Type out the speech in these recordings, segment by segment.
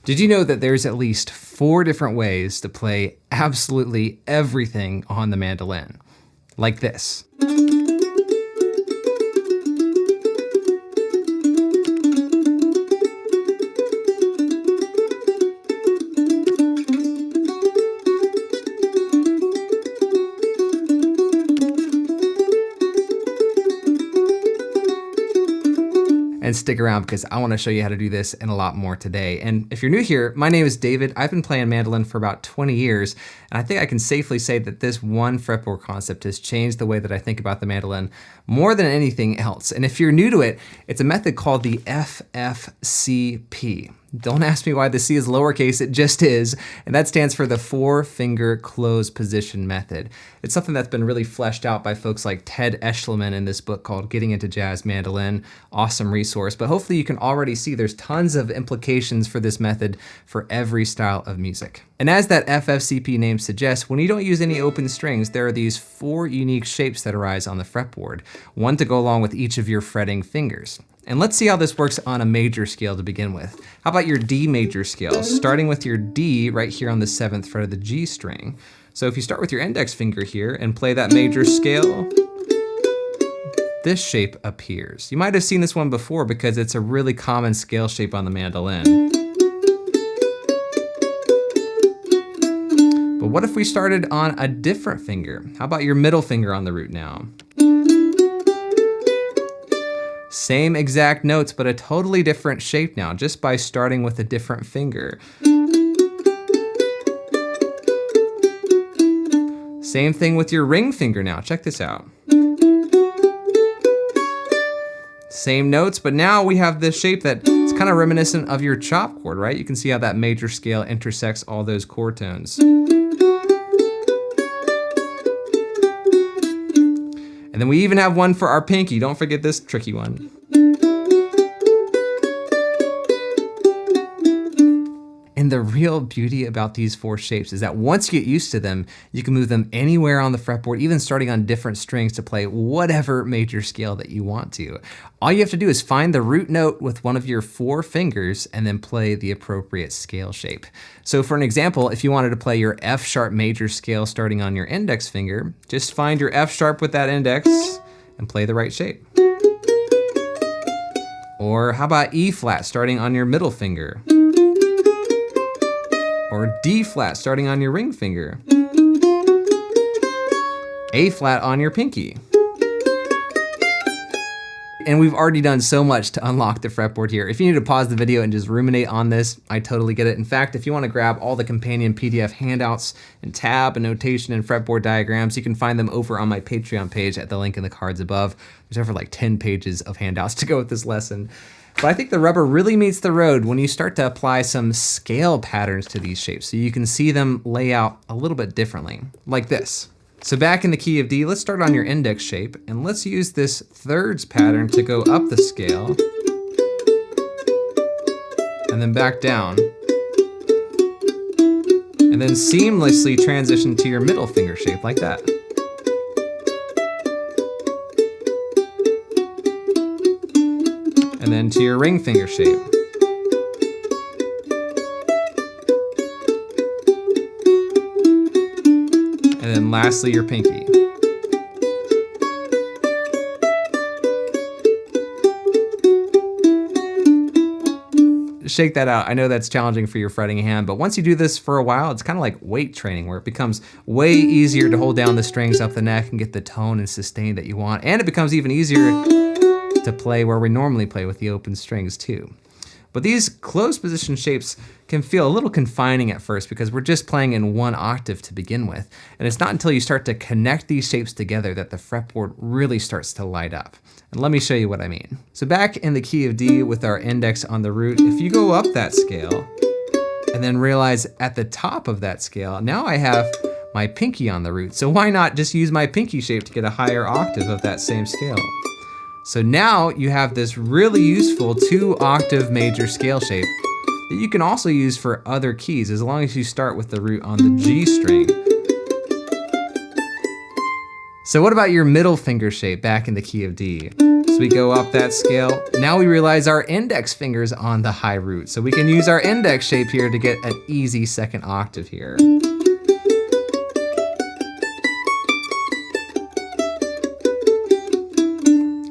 Did you know that there's at least 4 different ways to play absolutely everything on the mandolin? Like this. And stick around because I want to show you how to do this and a lot more today. And if you're new here, my name is David. I've been playing mandolin for about 20 years, and I think I can safely say that this one fretboard concept has changed the way that I think about the mandolin more than anything else. And if you're new to it, it's a method called the FFcP. Don't ask me why the C is lowercase, it just is. And that stands for the 4-finger close position method. It's something that's been really fleshed out by folks like Ted Eschliman in this book called Getting into Jazz Mandolin. Awesome resource, but hopefully you can already see there's tons of implications for this method for every style of music. And as that FFcP name suggests, when you don't use any open strings, there are these 4 unique shapes that arise on the fretboard, one to go along with each of your fretting fingers. And let's see how this works on a major scale to begin with. How about your D major scale? Starting with your D right here on the 7th fret of the G string. So if you start with your index finger here and play that major scale, this shape appears. You might have seen this one before because it's a really common scale shape on the mandolin. But what if we started on a different finger? How about your middle finger on the root now? Same exact notes, but a totally different shape now, just by starting with a different finger. Same thing with your ring finger now, check this out. Same notes, but now we have this shape that is kind of reminiscent of your chop chord, right? You can see how that major scale intersects all those chord tones. And then we even have one for our pinky. Don't forget this tricky one. And the real beauty about these 4 shapes is that once you get used to them, you can move them anywhere on the fretboard, even starting on different strings to play whatever major scale that you want to. All you have to do is find the root note with one of your 4 fingers and then play the appropriate scale shape. So for an example, if you wanted to play your F sharp major scale starting on your index finger, just find your F sharp with that index and play the right shape. Or how about E flat starting on your middle finger? Or D flat starting on your ring finger. A flat on your pinky. And we've already done so much to unlock the fretboard here. If you need to pause the video and just ruminate on this, I totally get it. In fact, if you want to grab all the companion PDF handouts and tab and notation and fretboard diagrams, you can find them over on my Patreon page at the link in the cards above. There's over like 10 pages of handouts to go with this lesson. But I think the rubber really meets the road when you start to apply some scale patterns to these shapes so you can see them lay out a little bit differently, like this. So back in the key of D, let's start on your index shape, and let's use this thirds pattern to go up the scale, and then back down, and then seamlessly transition to your middle finger shape like that. And then to your ring finger shape. And then lastly, your pinky. Shake that out. I know that's challenging for your fretting hand, but once you do this for a while, it's kind of like weight training where it becomes way easier to hold down the strings up the neck and get the tone and sustain that you want. And it becomes even easier to play where we normally play with the open strings too. But these closed position shapes can feel a little confining at first because we're just playing in one octave to begin with. And it's not until you start to connect these shapes together that the fretboard really starts to light up. And let me show you what I mean. So back in the key of D with our index on the root, if you go up that scale and then realize at the top of that scale, now I have my pinky on the root. So why not just use my pinky shape to get a higher octave of that same scale? So now you have this really useful 2-octave major scale shape that you can also use for other keys as long as you start with the root on the G string. So what about your middle finger shape back in the key of D? So we go up that scale, now we realize our index finger's on the high root. So we can use our index shape here to get an easy second octave here.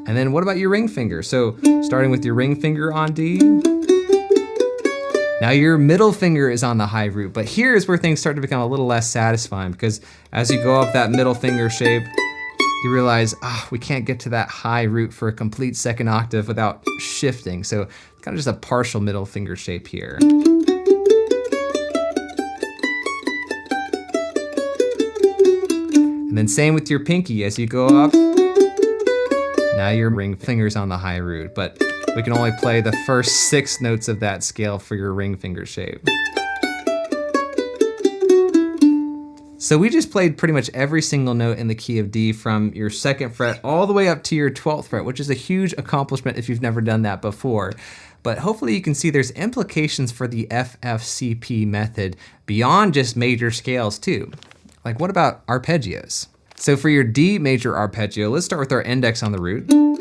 And then what about your ring finger? So starting with your ring finger on D. Now your middle finger is on the high root, but here's where things start to become a little less satisfying, because as you go up that middle finger shape, you realize, we can't get to that high root for a complete second octave without shifting. So it's kind of just a partial middle finger shape here. And then same with your pinky as you go up. Now your ring finger's on the high root, but we can only play the first 6 notes of that scale for your ring finger shape. So we just played pretty much every single note in the key of D from your 2nd fret all the way up to your 12th fret, which is a huge accomplishment if you've never done that before. But hopefully you can see there's implications for the FFcP method beyond just major scales too. Like what about arpeggios? So for your D major arpeggio, let's start with our index on the root. And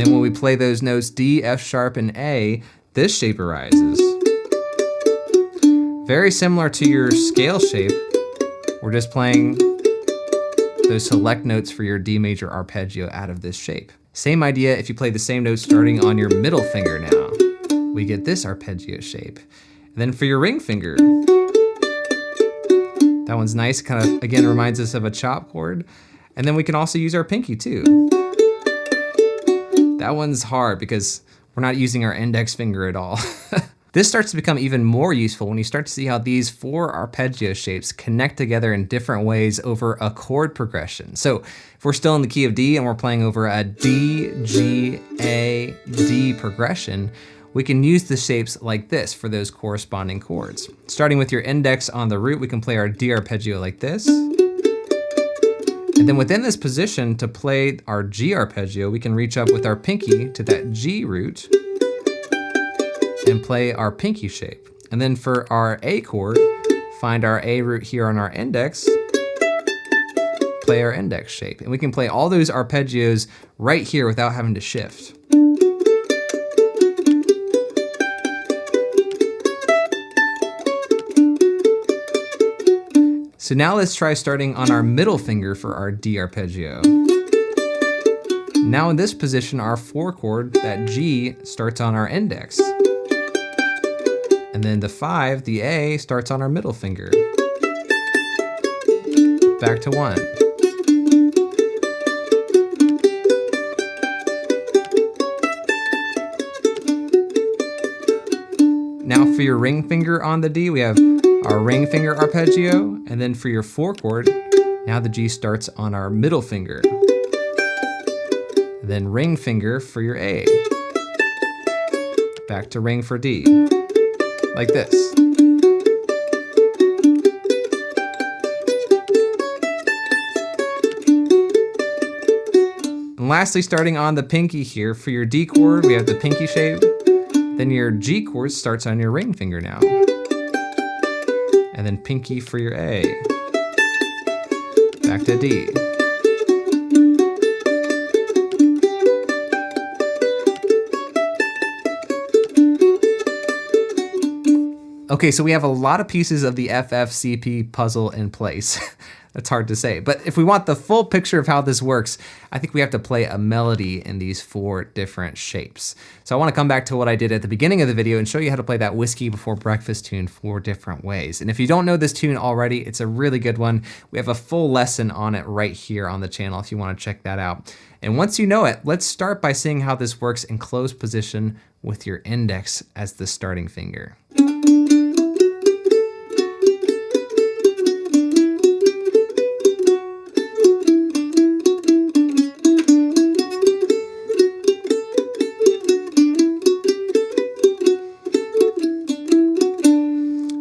then when we play those notes D, F sharp, and A, this shape arises. Very similar to your scale shape, we're just playing those select notes for your D major arpeggio out of this shape. Same idea if you play the same notes starting on your middle finger now. We get this arpeggio shape. And then for your ring finger, that one's nice, kind of, again, reminds us of a chop chord. And then we can also use our pinky too. That one's hard because we're not using our index finger at all. This starts to become even more useful when you start to see how these 4 arpeggio shapes connect together in different ways over a chord progression. So if we're still in the key of D and we're playing over a D, G, A, D progression, we can use the shapes like this for those corresponding chords. Starting with your index on the root, we can play our D arpeggio like this. And then within this position, to play our G arpeggio, we can reach up with our pinky to that G root and play our pinky shape. And then for our A chord, find our A root here on our index, play our index shape. And we can play all those arpeggios right here without having to shift. So now let's try starting on our middle finger for our D arpeggio. Now in this position, our 4 chord, that G, starts on our index. And then the 5, the A, starts on our middle finger. Back to 1. Now for your ring finger on the D, we have our ring finger arpeggio, and then for your 4 chord, now the G starts on our middle finger. And then ring finger for your A. Back to ring for D, like this. And lastly, starting on the pinky here, for your D chord, we have the pinky shape. Then your G chord starts on your ring finger now. And then pinky for your A. Back to D. Okay, so we have a lot of pieces of the FFcP puzzle in place. That's hard to say. But if we want the full picture of how this works, I think we have to play a melody in these 4 different shapes. So I want to come back to what I did at the beginning of the video and show you how to play that Whiskey Before Breakfast tune 4 different ways. And if you don't know this tune already, it's a really good one. We have a full lesson on it right here on the channel if you want to check that out. And once you know it, let's start by seeing how this works in closed position with your index as the starting finger.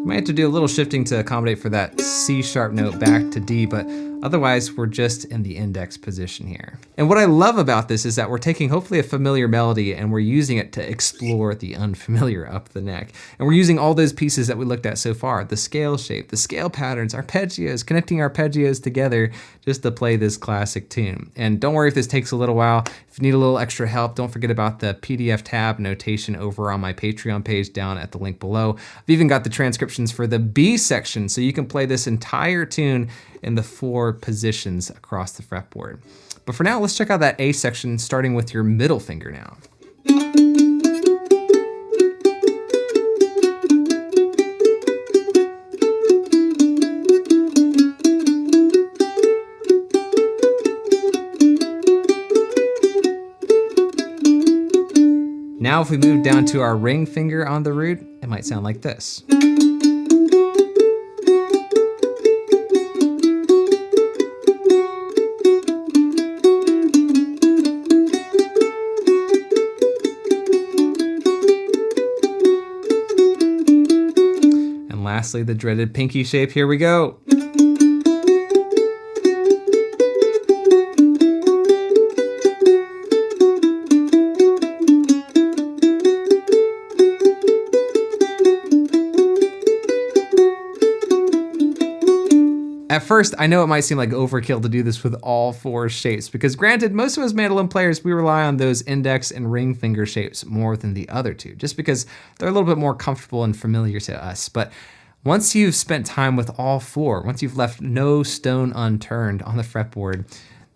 Might have to do a little shifting to accommodate for that C sharp note back to D, but Otherwise, we're just in the index position here. And what I love about this is that we're taking hopefully a familiar melody and we're using it to explore the unfamiliar up the neck. And we're using all those pieces that we looked at so far, the scale shape, the scale patterns, arpeggios, connecting arpeggios together just to play this classic tune. And don't worry if this takes a little while. If you need a little extra help, don't forget about the PDF tab notation over on my Patreon page down at the link below. I've even got the transcriptions for the B section, so you can play this entire tune in the 4 positions across the fretboard. But for now, let's check out that A section, starting with your middle finger now. Now if we move down to our ring finger on the root, it might sound like this. And lastly, the dreaded pinky shape, here we go. At first, I know it might seem like overkill to do this with all 4 shapes, because granted, most of us mandolin players, we rely on those index and ring finger shapes more than the other 2, just because they're a little bit more comfortable and familiar to us. But once you've spent time with all 4, once you've left no stone unturned on the fretboard,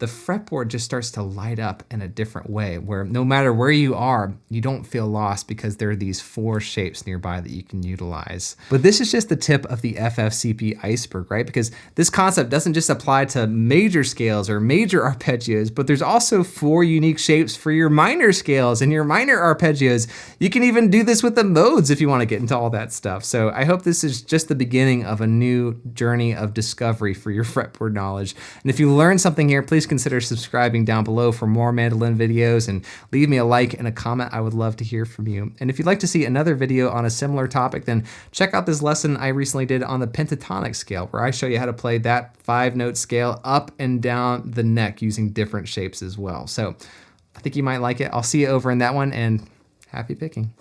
the fretboard just starts to light up in a different way, where no matter where you are, you don't feel lost because there are these 4 shapes nearby that you can utilize. But this is just the tip of the FFcP iceberg, right? Because this concept doesn't just apply to major scales or major arpeggios, but there's also 4 unique shapes for your minor scales and your minor arpeggios. You can even do this with the modes if you want to get into all that stuff. So I hope this is just the beginning of a new journey of discovery for your fretboard knowledge. And if you learned something here, please consider subscribing down below for more mandolin videos, and leave me a like and a comment. I would love to hear from you. And if you'd like to see another video on a similar topic, then check out this lesson I recently did on the pentatonic scale, where I show you how to play that 5-note scale up and down the neck using different shapes as well. So I think you might like it. I'll see you over in that one, and happy picking.